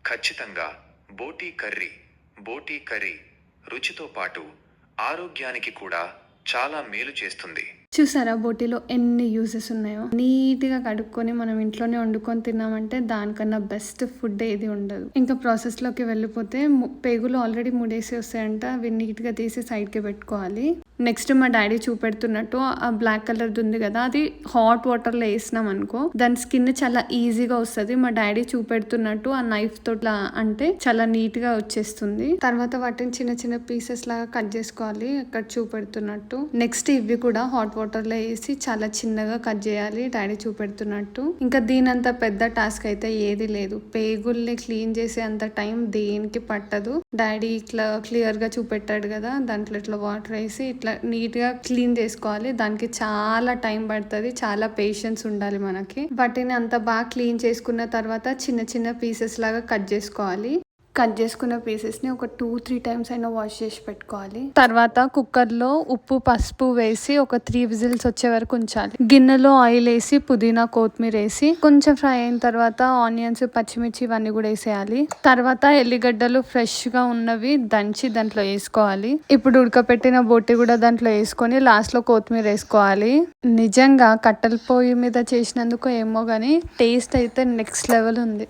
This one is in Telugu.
ఖచ్చితంగా బోటీ కర్రీ రుచితో పాటు ఆరోగ్యానికి కూడా చాలా మేలు చేస్తుంది. చూసారా బోటీలో ఎన్ని యూజెస్ ఉన్నాయో. నీట్గా కడుక్కొని మనం ఇంట్లోనే వండుకొని తిన్నామంటే దానికన్నా బెస్ట్ ఫుడ్ ఏది ఉండదు. ఇంకా ప్రాసెస్లోకి వెళ్ళిపోతే పేగులు ఆల్రెడీ ముడేసి వస్తాయంట, అవి నీట్గా తీసి సైడ్కి పెట్టుకోవాలి. నెక్స్ట్ మా డాడీ చూపెడుతున్నట్టు ఆ బ్లాక్ కలర్ ఉంది కదా, అది హాట్ వాటర్లో వేసినాం అనుకో దాని స్కిన్ చాలా ఈజీగా వస్తుంది. మా డాడీ చూపెడుతున్నట్టు ఆ నైఫ్ తో అంటే చాలా నీట్ గా వచ్చేస్తుంది. తర్వాత వాటిని చిన్న చిన్న పీసెస్ లాగా కట్ చేసుకోవాలి అక్కడ చూపెడుతున్నట్టు. నెక్స్ట్ ఇవి కూడా హాట్ వాటర్ లో వేసి చాలా చిన్నగా కట్ చేయాలి డాడీ చూపెడుతున్నట్టు. ఇంకా దీనంత పెద్ద టాస్క్ అయితే ఏది లేదు. పేగుల్ని క్లీన్ చేసే అంత టైం దేనికి పట్టదు. డాడీ ఇట్లా క్లియర్ గా చూపెట్టాడు కదా, దాంట్లో ఇట్లా వాటర్ వేసి ఇట్లా నీట్ గా క్లీన్ చేసుకోవాలి. దానికి చాలా టైం పడుతుంది, చాలా పేషెన్స్ ఉండాలి మనకి. వాటిని అంత బాగా క్లీన్ చేసుకున్న తర్వాత చిన్న చిన్న పీసెస్ లాగా కట్ చేసుకోవాలి. కట్ చేసుకున్న పీసెస్ని ఒక 2-3 టైమ్స్ అయినా వాష్ చేసి పెట్టుకోవాలి. తర్వాత కుక్కర్లో ఉప్పు పసుపు వేసి ఒక 3 విజిల్స్ వచ్చే వరకు ఉంచాలి. గిన్నెలో ఆయిల్ వేసి పుదీనా కొత్తిమీర వేసి కొంచెం ఫ్రై అయిన తర్వాత ఆనియన్స్ పచ్చిమిర్చి ఇవన్నీ కూడా వేసేయాలి. తర్వాత ఎల్లిగడ్డలు ఫ్రెష్గా ఉన్నవి దంచి దాంట్లో వేసుకోవాలి. ఇప్పుడు ఉడకపెట్టిన బోటి కూడా దాంట్లో వేసుకొని లాస్ట్లో కొత్తిమీర వేసుకోవాలి. నిజంగా కట్టెల పొయ్యి మీద చేసినందుకు ఏమో కానీ టేస్ట్ అయితే నెక్స్ట్ లెవెల్ ఉంది.